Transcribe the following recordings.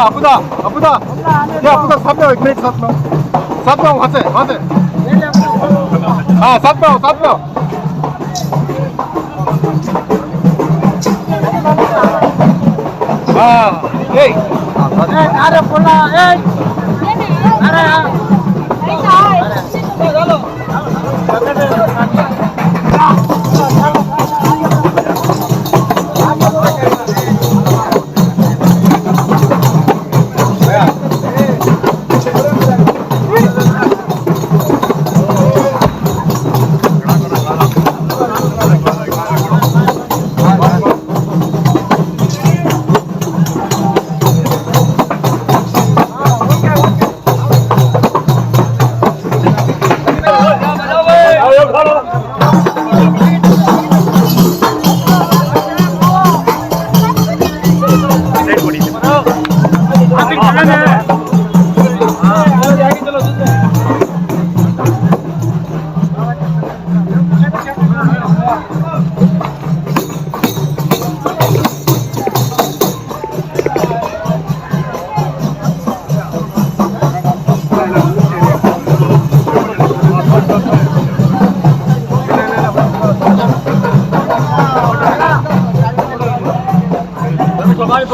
아프다. 야, 아프다. 4뼈, 그래, 4뼈. 4뼈, 왔어. 아, 4뼈. 아, 에이. अरे बोला अरे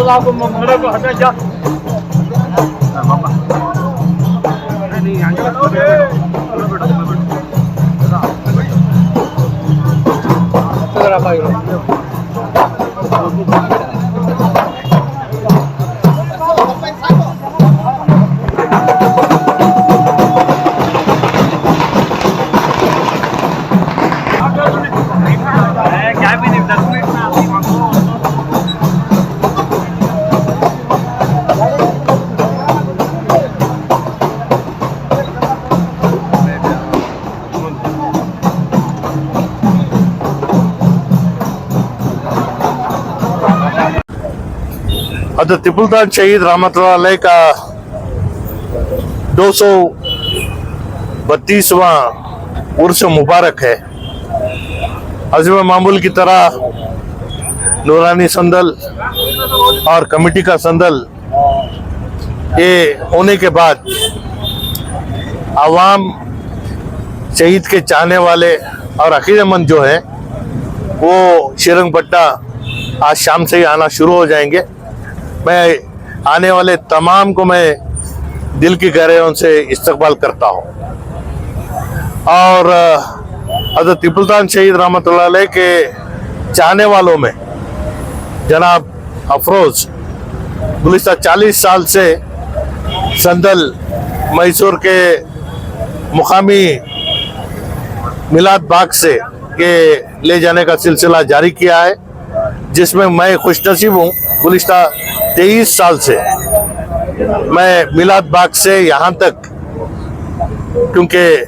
aku menghadap ke hati aja. हज़रत टिपुलतान शहीद रहमतुल्लाह अलैह का 232वां उर्स मुबारक है। अज़ीम मामूल की तरह नूरानी संदल और कमेटी का संदल ये होने के बाद आवाम शहीद के चाहने वाले और अकीदतमंद जो है वो श्रीरंगपट्टा आज शाम से ही आना शुरू हो जाएंगे। मैं आने वाले तमाम को मैं दिल की गहराइयों से इस्तकबाल करता हूँ और हज़रत टिपुलतान शहीद रहमतुल्लाह अलैह के चाहने वालों में जनाब अफरोज़ गुज़िश्ता 40 साल से संदल मैसूर के मुकामी मिलाद बाग से के ले जाने का सिलसिला जारी किया है, जिसमें मैं खुशनसीब हूँ। गुज़िश्ता 23 साल से मैं मिलाद बाग से यहाँ तक, क्योंकि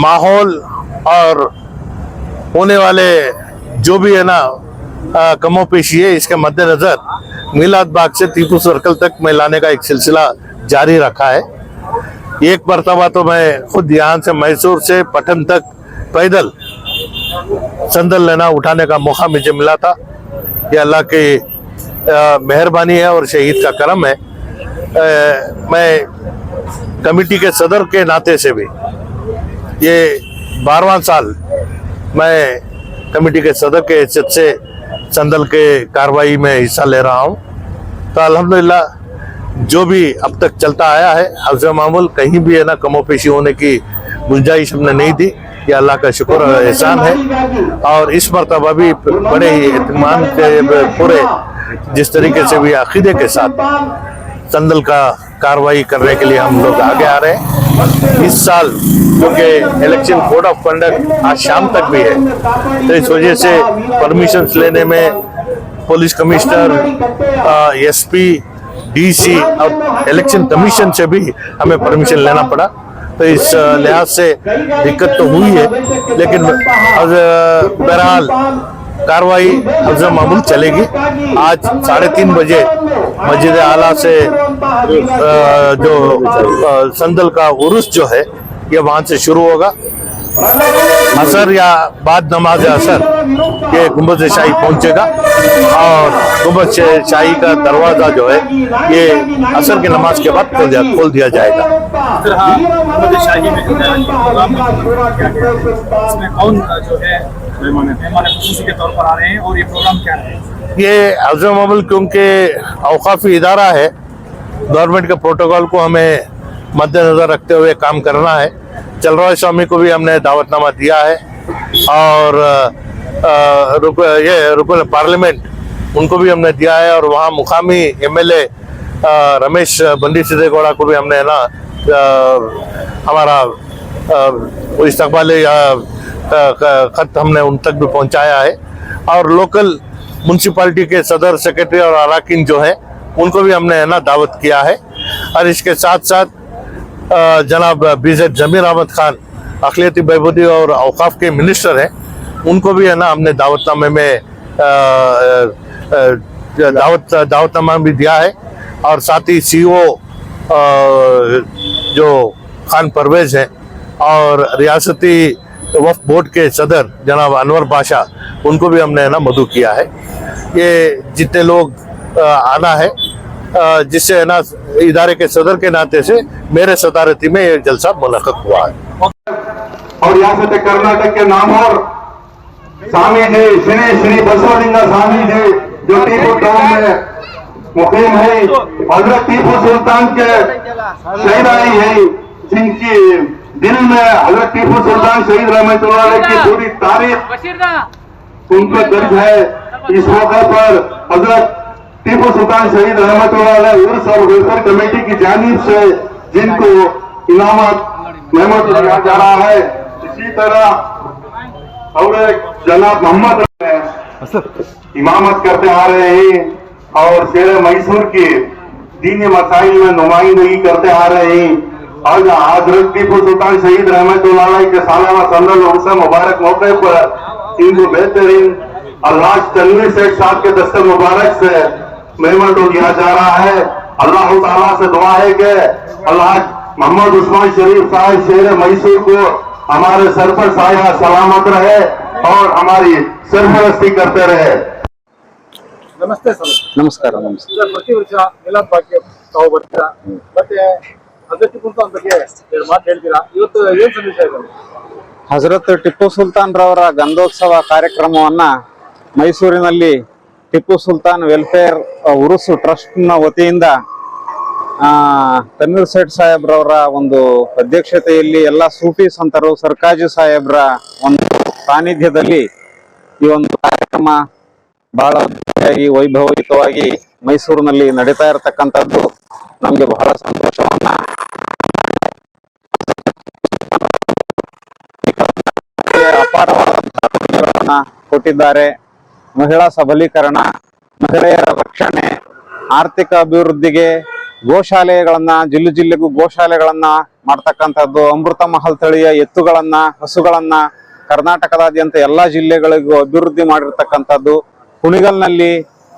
माहौल और होने वाले जो भी है ना कमो पेशी है, इसके मद्देनज़र मिलाद बाग से टीपू सर्कल तक मैं लाने का एक सिलसिला जारी रखा है। एक मरतबा तो मैं खुद यहाँ से मैसूर से पटन तक पैदल संदल लेना उठाने का मौका मुझे मिला था। ये अल्लाह की मेहरबानी है और शहीद का करम है। मैं कमेटी के सदर के नाते से भी ये 12वां साल मैं कमेटी के सदर के हैसियत से संदल के कार्रवाई में हिस्सा ले रहा हूँ। तो अल्हम्दुलिल्लाह जो भी अब तक चलता आया है हफ्ज़ मामूल कहीं भी है ना कमोपेशी होने की गुंजाइश हमने नहीं दी। ये अल्लाह का शुक्र और एहसान है। और इस मरतबा भी बड़े ही इत्मीनान के पूरे जिस तरीके से भी अकीदे के साथ संदल का कार्रवाई करने के लिए हम लोग आगे आ रहे हैं। इस साल क्योंकि इलेक्शन कोड ऑफ कंडक्ट आज शाम तक भी है, तो इस वजह से परमिशंस लेने में पुलिस कमिश्नर, एसपी, डीसी और इलेक्शन कमीशन से भी हमें परमिशन लेना पड़ा। तो इस लिहाज से दिक्कत तो हुई है, लेकिन बहरहाल कार्रवाई हफ्ज़ मामूल चलेगी। आज 3:30 बजे मस्जिद आला से जो संदल का उर्स जो है ये वहां से शुरू होगा। असर या बाद नमाज असर के गुंबद शाही पहुंचेगा और गुंबद शाही का दरवाजा जो है ये असर की नमाज के बाद खोल दिया जाएगा। गुंबद शाही में कौन जो है मेहमान खुसूसी के तौर पर आ रहे हैं और ये प्रोग्राम क्या है? ये हफ्ज़ मामूल क्योंकि औकाफी इदारा है, गवर्नमेंट के प्रोटोकॉल को हमें मद्देनजर रखते हुए काम करना है। चलराय स्वामी को भी हमने दावतनामा दिया है और रुकन पार्लियामेंट उनको भी हमने दिया है और वहाँ मुकामी MLA रमेश बंडी सिद्धेगौड़ा को भी हमने ना हमारा इस्तकबाली खत हमने उन तक भी पहुँचाया है और लोकल म्यूनसिपालिटी के सदर सेक्रेटरी और अराकीन जो है उनको भी हमने ना दावत किया है। और इसके साथ साथ जनाब BZ जमीर अहमद खान अखिलती बहबूदी और औकाफ के मिनिस्टर हैं, उनको भी है ना हमने दावतनामे में दावतनामा भी दिया है और साथ ही CO जो खान परवेज हैं और रियासती वक्फ बोर्ड के सदर जनाब अनवर बादशाह, उनको भी हमने है ना मदऊ किया है। ये जितने लोग आना है, जिससे है ना इदारे के सदर के नाते से मेरे सदारती में ये जलसा मुनक़्क़द हुआ है। और रियासत कर्नाटक के नाम और स्वामी है श्री बसवलिंगा स्वामी है जो टीपू टाउन में मुकीम है। हजरत टीपू सुल्तान के शहीदाई है, जिनकी दिल में हजरत टीपू सुल्तान शहीद रहमतुल्लाह अलैह की पूरी तारीख उनका दर्ज है। इस मौके पर हजरत टीपू सुल्तान शहीद रहमतुल्लाह अलैह उर्स और वेलफेयर कमेटी की जानिब से जिनको इनामत महमूद किया जा रहा है, इसी तरह और जनाब मोहम्मद इमामत करते आ रहे हैं और शेर मैसूर के दीनी मसाइल में नुमाइंदगी करते आ रहे हैं। और हजरत टीपू सुल्तान शहीद रहमतुल्लाह अलैह के सालाना संदल उर्स मुबारक मौके पर इनको बेहतरीन अल्लाह तनवीर शेख साहब के दस्ते मुबारक से मेहमान को दिया जा रहा है। अल्लाह ताला से दुआ है कि अल्लाह मोहम्मद उस्मान शरीफ साहब शेर मैसूर को हमारे सर पर साया सलामत रहे और हमारी सरपरस्ती करते रहे। ನಮಸ್ತೆ ಸರ್. ನಮಸ್ಕಾರ ನಮಸ್ಕಾರ. ಸರ್, ಪ್ರತಿ ವರ್ಷ ಮಿಲಾದ್ ಭಾಗ್ಯ ತಾವು ಬರ್ತೀರಾ, ಮತ್ತೆ ಹಜರತ್ ಟಿಪ್ಪು ಸುಲ್ತಾನ್ ಬಗ್ಗೆ ಎರಡು ಮಾತು ಹೇಳ್ತೀರಾ, ಇವತ್ತು ಏನ್ ಸಂದೇಶ ಇದೆ? ಹಜರತ್ ಟಿಪ್ಪು ಸುಲ್ತಾನ್ ರವರ ಗಂಧೋತ್ಸವ ಕಾರ್ಯಕ್ರಮವನ್ನ ಮೈಸೂರಿನಲ್ಲಿ ಟಿಪ್ಪು ಸುಲ್ತಾನ್ ವೆಲ್ಫೇರ್ ಉರುಸು ಟ್ರಸ್ಟ್ ನ ವತಿಯಿಂದ ತನ್ವೀರ್ ಸೇಠ್ ಸಾಹೇಬ್ರವರ ಒಂದು ಅಧ್ಯಕ್ಷತೆಯಲ್ಲಿ ಎಲ್ಲ ಸೂಫಿ ಸಂತರು ಸರ್ಕಾಜಿ ಸಾಹೇಬ್ರ ಒಂದು ಸಾನ್ನಿಧ್ಯದಲ್ಲಿ ಈ ಒಂದು ಕಾರ್ಯಕ್ರಮ ಬಹಳ ವೈಭವಯುತವಾಗಿ ಮೈಸೂರಿನಲ್ಲಿ ನಡೀತಾ ಇರತಕ್ಕಂಥದ್ದು ನಮ್ಗೆ ಬಹಳ ಸಂತೋಷವನ್ನ ಅಪಾರವಾದ ಕೊಟ್ಟಿದ್ದಾರೆ. ಮಹಿಳಾ ಸಬಲೀಕರಣ, ಮಹಿಳೆಯರ ರಕ್ಷಣೆ, ಆರ್ಥಿಕ ಅಭಿವೃದ್ಧಿಗೆ ಗೋಶಾಲೆಗಳನ್ನ ಜಿಲ್ಲೆಗೂ ಗೋಶಾಲೆಗಳನ್ನ ಮಾಡ್ತಕ್ಕಂಥದ್ದು, ಅಮೃತ ಮಹಲ್ ತಳಿಯ ಎತ್ತುಗಳನ್ನ ಹಸುಗಳನ್ನ ಕರ್ನಾಟಕದಾದ್ಯಂತ ಎಲ್ಲಾ ಜಿಲ್ಲೆಗಳಿಗೂ ಅಭಿವೃದ್ಧಿ ಮಾಡಿರ್ತಕ್ಕಂಥದ್ದು. ಕುಣಿಗಲ್ನಲ್ಲಿ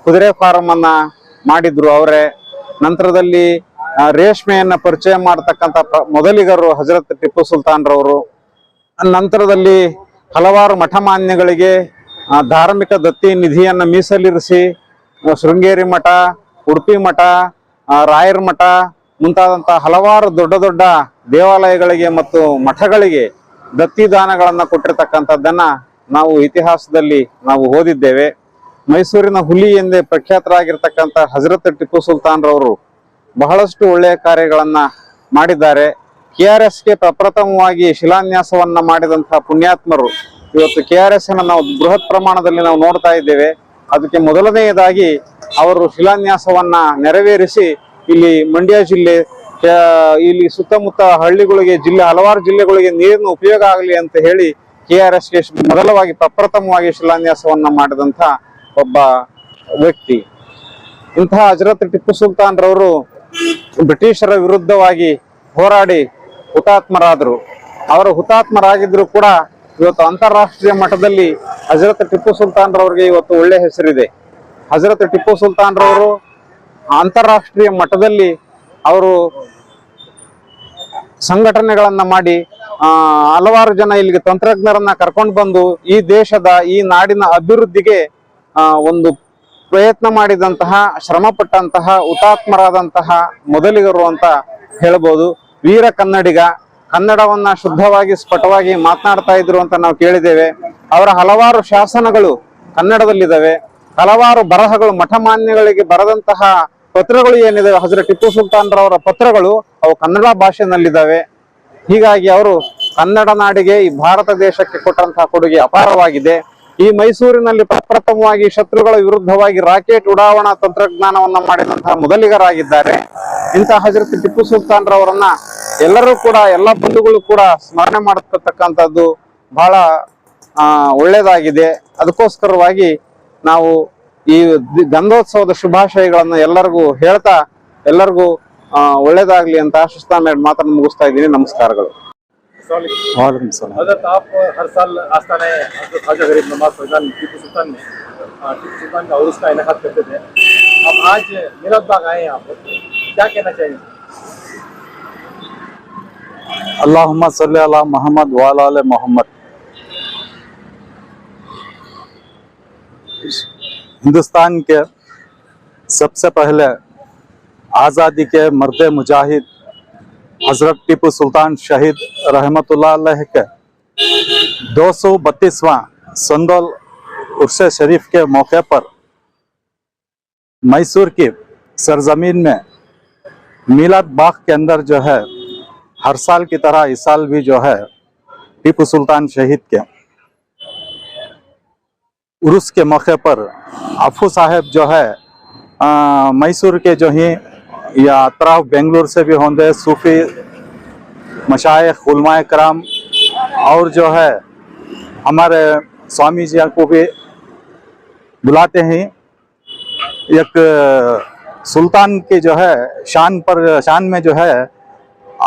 ಕುದುರೆ ಫಾರ್ಮ್ ಅನ್ನ ಮಾಡಿದ್ರು ಅವರೇ. ನಂತರದಲ್ಲಿ ರೇಷ್ಮೆಯನ್ನ ಪರಿಚಯ ಮಾಡತಕ್ಕಂಥ ಮೊದಲಿಗರು ಹಜರತ್ ಟಿಪ್ಪು ಸುಲ್ತಾನ್ ರವರು. ನಂತರದಲ್ಲಿ ಹಲವಾರು ಮಠಮಾನ್ಯಗಳಿಗೆ ಧಾರ್ಮಿಕ ದತ್ತಿ ನಿಧಿಯನ್ನ ಮೀಸಲಿರಿಸಿ ಶೃಂಗೇರಿ ಮಠ, ಉಡುಪಿ ಮಠ, ರಾಯರ ಮಠ ಮುಂತಾದಂತಹ ಹಲವಾರು ದೊಡ್ಡ ದೊಡ್ಡ ದೇವಾಲಯಗಳಿಗೆ ಮತ್ತು ಮಠಗಳಿಗೆ ದತ್ತಿ ದಾನಗಳನ್ನ ಕೊಟ್ಟಿರ್ತಕ್ಕಂಥದ್ದನ್ನ ನಾವು ಇತಿಹಾಸದಲ್ಲಿ ನಾವು ಓದಿದ್ದೇವೆ. ಮೈಸೂರಿನ ಹುಲಿ ಎಂದೇ ಪ್ರಖ್ಯಾತರಾಗಿರ್ತಕ್ಕಂಥ ಹಜರತ್ ಟಿಪ್ಪು ಸುಲ್ತಾನ್ ರವರು ಬಹಳಷ್ಟು ಒಳ್ಳೆಯ ಕಾರ್ಯಗಳನ್ನ ಮಾಡಿದ್ದಾರೆ. KRSಗೆ ಪ್ರಪ್ರಥಮವಾಗಿ ಶಿಲಾನ್ಯಾಸವನ್ನ ಮಾಡಿದಂತಹ ಪುಣ್ಯಾತ್ಮರು. ಇವತ್ತು KRS ಅನ್ನ ನಾವು ಬೃಹತ್ ಪ್ರಮಾಣದಲ್ಲಿ ನಾವು ನೋಡ್ತಾ ಇದ್ದೇವೆ. ಅದಕ್ಕೆ ಮೊದಲನೆಯದಾಗಿ ಅವರು ಶಿಲಾನ್ಯಾಸವನ್ನ ನೆರವೇರಿಸಿ ಇಲ್ಲಿ ಮಂಡ್ಯ ಜಿಲ್ಲೆ, ಇಲ್ಲಿ ಸುತ್ತಮುತ್ತ ಹಳ್ಳಿಗಳಿಗೆ ಹಲವಾರು ಜಿಲ್ಲೆಗಳಿಗೆ ನೀರಿನ ಉಪಯೋಗ ಆಗಲಿ ಅಂತ ಹೇಳಿ KRSಗೆ ಮೊದಲವಾಗಿ ಪ್ರಪ್ರಥಮವಾಗಿ ಶಿಲಾನ್ಯಾಸವನ್ನ ಮಾಡಿದಂತ ಒಬ್ಬ ವ್ಯಕ್ತಿ. ಇಂತಹ ಹಜರತ್ ಟಿಪ್ಪು ಸುಲ್ತಾನ್ ರವರು ಬ್ರಿಟಿಷರ ವಿರುದ್ಧವಾಗಿ ಹೋರಾಡಿ ಹುತಾತ್ಮರಾದರು. ಅವರು ಹುತಾತ್ಮರಾಗಿದ್ರು ಕೂಡ ಇವತ್ತು ಅಂತಾರಾಷ್ಟ್ರೀಯ ಮಟ್ಟದಲ್ಲಿ ಹಜರತ್ ಟಿಪ್ಪು ಸುಲ್ತಾನ್ ರವರಿಗೆ ಇವತ್ತು ಒಳ್ಳೆ ಹೆಸರಿದೆ. ಹಜರತ್ ಟಿಪ್ಪು ಸುಲ್ತಾನ್ ರವರು ಅಂತಾರಾಷ್ಟ್ರೀಯ ಮಟ್ಟದಲ್ಲಿ ಅವರು ಸಂಘಟನೆಗಳನ್ನ ಮಾಡಿ ಹಲವಾರು ಜನ ಇಲ್ಲಿಗೆ ತಂತ್ರಜ್ಞರನ್ನ ಕರ್ಕೊಂಡು ಬಂದು ಈ ದೇಶದ ಈ ನಾಡಿನ ಅಭಿವೃದ್ಧಿಗೆ ಒಂದು ಪ್ರಯತ್ನ ಮಾಡಿದಂತಹ, ಶ್ರಮ ಪಟ್ಟಂತಹ, ಹುತಾತ್ಮರಾದಂತಹ ಮೊದಲಿಗರು ಅಂತ ಹೇಳ್ಬೋದು. ವೀರ ಕನ್ನಡಿಗ, ಕನ್ನಡವನ್ನ ಶುದ್ಧವಾಗಿ ಸ್ಫುಟವಾಗಿ ಮಾತನಾಡ್ತಾ ಇದ್ರು ಅಂತ ನಾವು ಕೇಳಿದ್ದೇವೆ. ಅವರ ಹಲವಾರು ಶಾಸನಗಳು ಕನ್ನಡದಲ್ಲಿದ್ದಾವೆ. ಹಲವಾರು ಬರಹಗಳು, ಮಠಮಾನ್ಯಗಳಿಗೆ ಬರೆದಂತಹ ಪತ್ರಗಳು ಏನಿದೆ, ಹಜರತ್ ಟಿಪ್ಪು ಸುಲ್ತಾನ್ ರವರ ಪತ್ರಗಳು ಅವು ಕನ್ನಡ ಭಾಷೆನಲ್ಲಿದ್ದಾವೆ. ಹೀಗಾಗಿ ಅವರು ಕನ್ನಡ ನಾಡಿಗೆ, ಈ ಭಾರತ ದೇಶಕ್ಕೆ ಕೊಟ್ಟಂತಹ ಕೊಡುಗೆ ಅಪಾರವಾಗಿದೆ. ಈ ಮೈಸೂರಿನಲ್ಲಿ ಪ್ರಪ್ರಥಮವಾಗಿ ಶತ್ರುಗಳ ವಿರುದ್ಧವಾಗಿ ರಾಕೆಟ್ ಉಡಾವಣಾ ತಂತ್ರಜ್ಞಾನವನ್ನ ಮಾಡಿದಂತಹ ಮೊದಲಿಗರಾಗಿದ್ದಾರೆ. ಇಂತಹ ಹಜರತ್ ಟಿಪ್ಪು ಸುಲ್ತಾನ್ ರವರನ್ನ ಎಲ್ಲರೂ ಕೂಡ, ಎಲ್ಲ ಬಂಧುಗಳು ಕೂಡ ಸ್ಮರಣೆ ಮಾಡತಕ್ಕಂಥದ್ದು ಬಹಳ ಒಳ್ಳೇದಾಗಿದೆ. ಅದಕ್ಕೋಸ್ಕರವಾಗಿ ನಾವು ಈ ಗಂಧೋತ್ಸವದ ಶುಭಾಶಯಗಳನ್ನ ಎಲ್ಲರಿಗೂ ಹೇಳ್ತಾ, ಎಲ್ಲರಿಗೂ ಒಳ್ಳೇದಾಗ್ಲಿ ಅಂತ ಆಶಿಸ್ತಾ ಮಾತನ್ನು ಮುಗಿಸ್ತಾ ಇದ್ದೀನಿ. ನಮಸ್ಕಾರಗಳು. हजरत आप हर साल आस्थान ख्वाजा गरीब नवाज फैजान टीपू सुल्तान का उर्स का इनेकाद करते थे. अब आज मिलाद बाग आए हैं, आप क्या कहना चाहिए? अल्लाहुम्मा सल्ली अला मोहम्मद व अला आले मोहम्मद। हिंदुस्तान के सबसे पहले आज़ादी के मर्द मुजाहिद हजरत टीपू सुल्तान शहीद रहमतुल्लाह अलैह के 232वां संदोल उर्स शरीफ के मौके पर मैसूर की सरजमीन में मिलाद बाग के अंदर जो है हर साल की तरह इस साल भी जो है टीपू सुल्तान शहीद के उर्स के मौके पर अफू साहब जो है मैसूर के जो ही या अतराफ बेंगलुरु से भी होंगे सूफी मशाइख उलमाए कराम और जो है हमारे स्वामी जी को भी बुलाते हैं। एक सुल्तान की जो है शान में जो है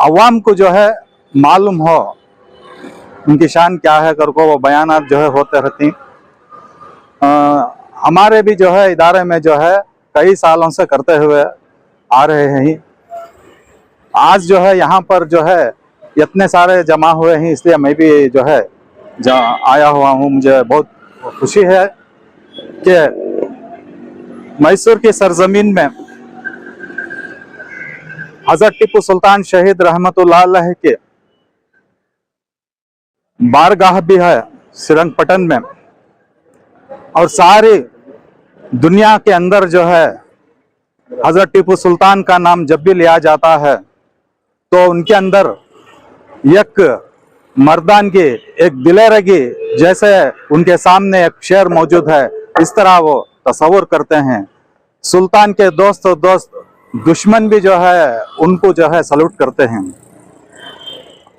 अवाम को जो है मालूम हो उनकी शान क्या है करको वो बयानात जो है होते रहती। हमारे भी जो है इदारे में जो है कई सालों से करते हुए आ रहे हैं। आज जो है यहाँ पर जो है इतने सारे जमा हुए हैं, इसलिए मैं भी जो है आया हुआ हूँ। मुझे बहुत खुशी है कि मैसूर की सरजमीन में हजरत टीपू सुल्तान शहीद रहमतुल्लाह अलैह के बारगाह भी है श्रीरंगपट्टन में, और सारी दुनिया के अंदर जो है हजरत टीपू सुल्तान का नाम जब भी लिया जाता है तो उनके अंदर एक मर्दान की, एक दिलेरगी जैसे उनके सामने एक शेर मौजूद है, इस तरह वो तस्वुर करते हैं। सुल्तान के दोस्त दुश्मन भी जो है उनको जो है सल्यूट करते हैं।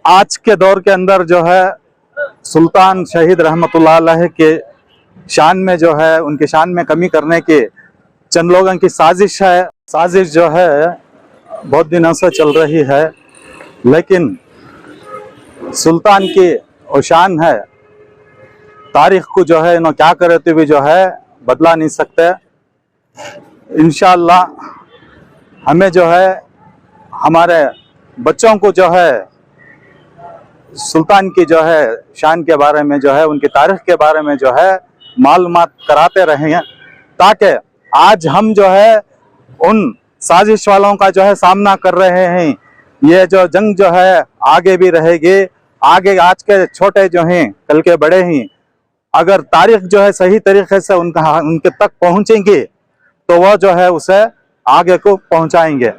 आज के दौर के अंदर जो है सुल्तान शहीद रहमतुल्लाह अलैह के शान में जो है, उनकी शान में कमी करने की चंद लोगों की साजिश है। साजिश जो है बहुत दिनों से चल रही है, लेकिन सुल्तान की वो शान है, तारीख को जो है इन्होंने क्या करे तो भी जो है बदला नहीं सकते। इंशाअल्लाह हमें जो है हमारे बच्चों को जो है सुल्तान की जो है शान के बारे में जो है, उनकी तारीख के बारे में जो है मालूमात कराते रहें, ताकि आज हम जो है उन साजिश वालों का जो है सामना कर रहे हैं। ये जो जंग जो है आगे भी रहेगी, आगे आज के छोटे जो हैं कल के बड़े हैं, अगर तारीख जो है सही तरीके से उनके तक पहुंचेंगे तो वो जो है उसे आगे को पहुंचाएंगे।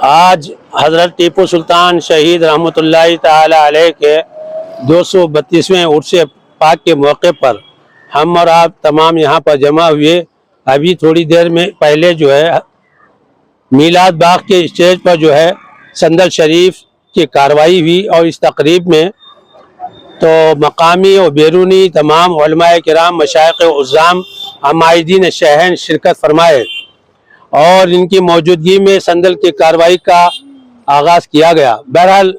आज हजरत टीपू सुल्तान शहीद रहमतुल्लाह ताला अलैह के 232वें उर्स पाक के मौके पर हम और आप तमाम यहाँ पर जमा हुए। अभी थोड़ी देर में पहले जो है मिलाद बाग के स्टेज पर जो है संदल शरीफ की कार्रवाई हुई, और इस तकरीब में तो मकामी और बैरूनी तमाम उलमाए किराम, मशाइख उज़्ज़ाम, अमायदीन शहन शिरकत फरमाए, और इनकी मौजूदगी में संदल की कार्रवाई का आगाज किया गया। बहरहाल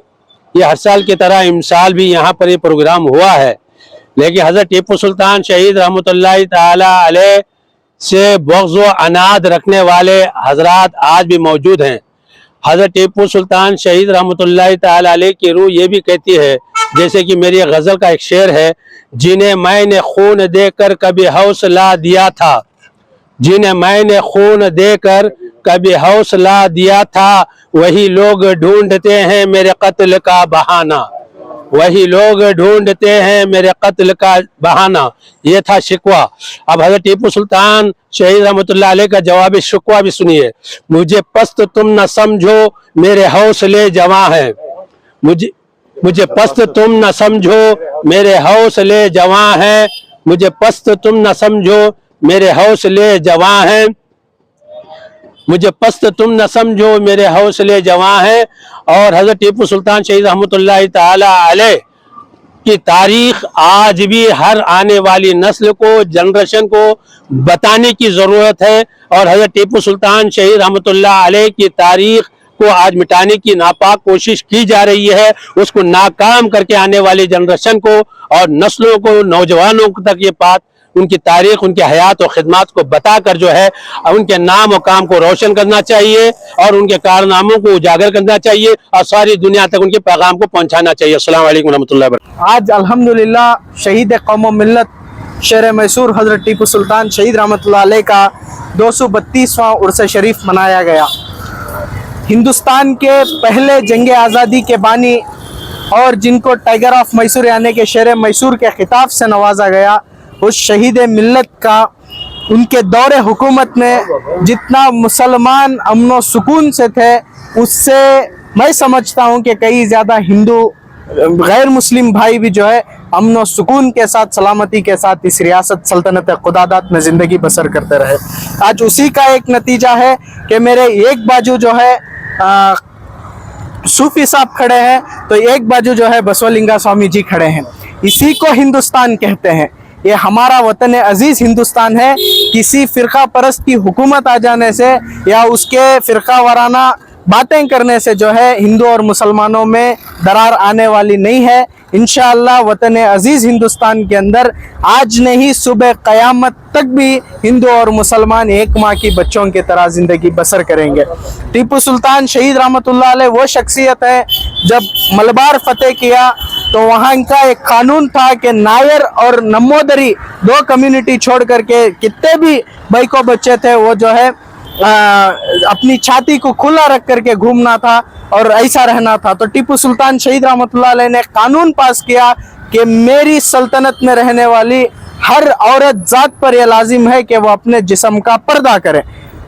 ये हर साल की तरह इस साल भी यहाँ पर ये प्रोग्राम हुआ है, लेकिन हजरत टीपू सुल्तान शहीद रहमतुल्लाह ताला अलैह से बग़्ज़ व अनाद रखने वाले हजरात आज भी मौजूद हैं। हजरत टीपू सुल्तान शहीद रहमतुल्लाह ताला अलैह की रूह ये भी कहती है, जैसे कि मेरी गज़ल का एक शेर है, जिन्हें मैंने खून देकर कभी हौसला दिया था, जिन्हें मैंने खून देकर कभी हौसला दिया था, वही लोग ढूंढते हैं मेरे कत्ल का बहाना, वही लोग ढूंढते हैं मेरे कत्ल का बहाना। ये था शिकवा। अब हजरत टीपू सुल्तान शहीद रहमतुल्लाह अलैह का जवाब शिकवा भी सुनिए। मुझे पस्त तुम न समझो मेरे हौसले जवां हैं, मुझे पस्त तुम न समझो मेरे हौसले जवां हैं, मुझे पस्त तुम न समझो मेरे हौसले जवां हैं, मुझे पस्त तुम न समझो मेरे हौसले जवां हैं। और हजरत टीपू सुल्तान शहीद रहमतुल्लाह ताला अलैह की तारीख आज भी हर आने वाली नस्ल को, जनरेशन को बताने की जरूरत है। और हजरत टीपू सुल्तान शहीद रहमतुल्लाह अलैह की तारीख को आज मिटाने की नापाक कोशिश की जा रही है, उसको नाकाम करके आने वाली जनरेशन को और नस्लों को, नौजवानों तक ये बात, उनकी तारीख, उनकी हयात और खिदमत को बताकर जो है उनके नाम और काम को रोशन करना चाहिए और उनके कारनामों को उजागर करना चाहिए और सारी दुनिया तक उनके पैगाम को पहुंचाना चाहिए। अस्सलाम वालेकुम रहमतुल्लाहि व बरकातहू। आज अल्हम्दुलिल्लाह शहीद कौम मिल्लत शेर मैसूर हजरत टीपू सुल्तान शहीद रहमतुल्लाह अलैह का 232वां उर्स शरीफ मनाया गया। हिंदुस्तान के पहले जंग आज़ादी के बानी और जिनको टाइगर ऑफ मैसूर यानी कि शेर मैसूर के खिताब से नवाजा गया, उस शहीद मिल्लत का उनके दौरे हुकूमत में जितना मुसलमान अमन सुकून से थे, उससे मैं समझता हूँ कि कई ज़्यादा हिंदू गैर मुस्लिम भाई भी जो है अमन और सुकून के साथ, सलामती के साथ इस रियासत सल्तनत खुदादात में ज़िंदगी बसर करते रहे। आज उसी का एक नतीजा है कि मेरे एक बाजू जो है सूफी साहब खड़े हैं, तो एक बाजू जो है बसवलिंगा स्वामी जी खड़े हैं। इसी को हिंदुस्तान कहते हैं। ये हमारा वतन अजीज हिंदुस्तान है। किसी फिरका परस्त की हुकूमत आ जाने से या उसके फिरका वाराना बातें करने से जो है हिंदू और मुसलमानों में दरार आने वाली नहीं है। इंशाअल्लाह वतन अजीज हिंदुस्तान के अंदर आज नहीं सुबह क़यामत तक भी हिंदू और मुसलमान एक माँ की बच्चों की तरह ज़िंदगी बसर करेंगे। टीपू सुल्तान शहीद रहमतुल्लाह अलैह वो शख्सियत है, जब मलबार फतेह किया तो वहाँ का एक कानून था कि नायर और नमोदरी दो कम्युनिटी छोड़ करके कितने भी भाई को बच्चे थे वो जो है अपनी छाती को खुला रख करके घूमना था और ऐसा रहना था। तो टीपू सुल्तान शहीद रहमतुल्लाह अलैह ने कानून पास किया कि मेरी सल्तनत में रहने वाली हर औरत जात पर यह लाजिम है कि वो अपने जिस्म का पर्दा करे।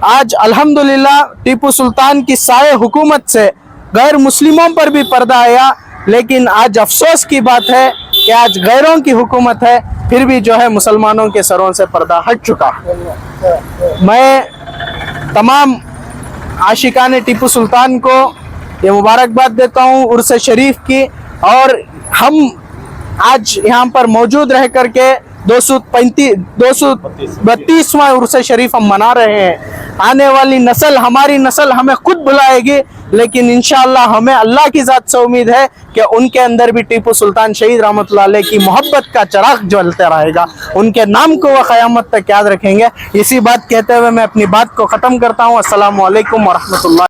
आज अल्हम्दुलिल्लाह टीपू सुल्तान की साए हुकूमत से गैर मुस्लिमों पर भी पर्दा आया, लेकिन आज अफसोस की बात है कि आज गैरों की हुकूमत है, फिर भी जो है मुसलमानों के सरों से पर्दा हट चुका। मैं तमाम आशिकाने टीपू सुल्तान को ये मुबारकबाद देता हूँ उर्स शरीफ की। और हम आज यहाँ पर मौजूद रह करके 232वां उर्स शरीफ हम मना रहे हैं। आने वाली नस्ल, हमारी नस्ल हमें खुद बुलाएगी, लेकिन इंशाअल्लाह हमें अल्लाह की ज़ात से उम्मीद है कि उनके अंदर भी टीपू सुल्तान शहीद रहमतुल्लाह अलैह की मोहब्बत का चराग जलता रहेगा। उनके नाम को वह क़यामत तक याद रखेंगे। इसी बात कहते हुए मैं अपनी बात को ख़त्म करता हूँ। अस्सलामु अलैकुम व रहमतुल्लाह।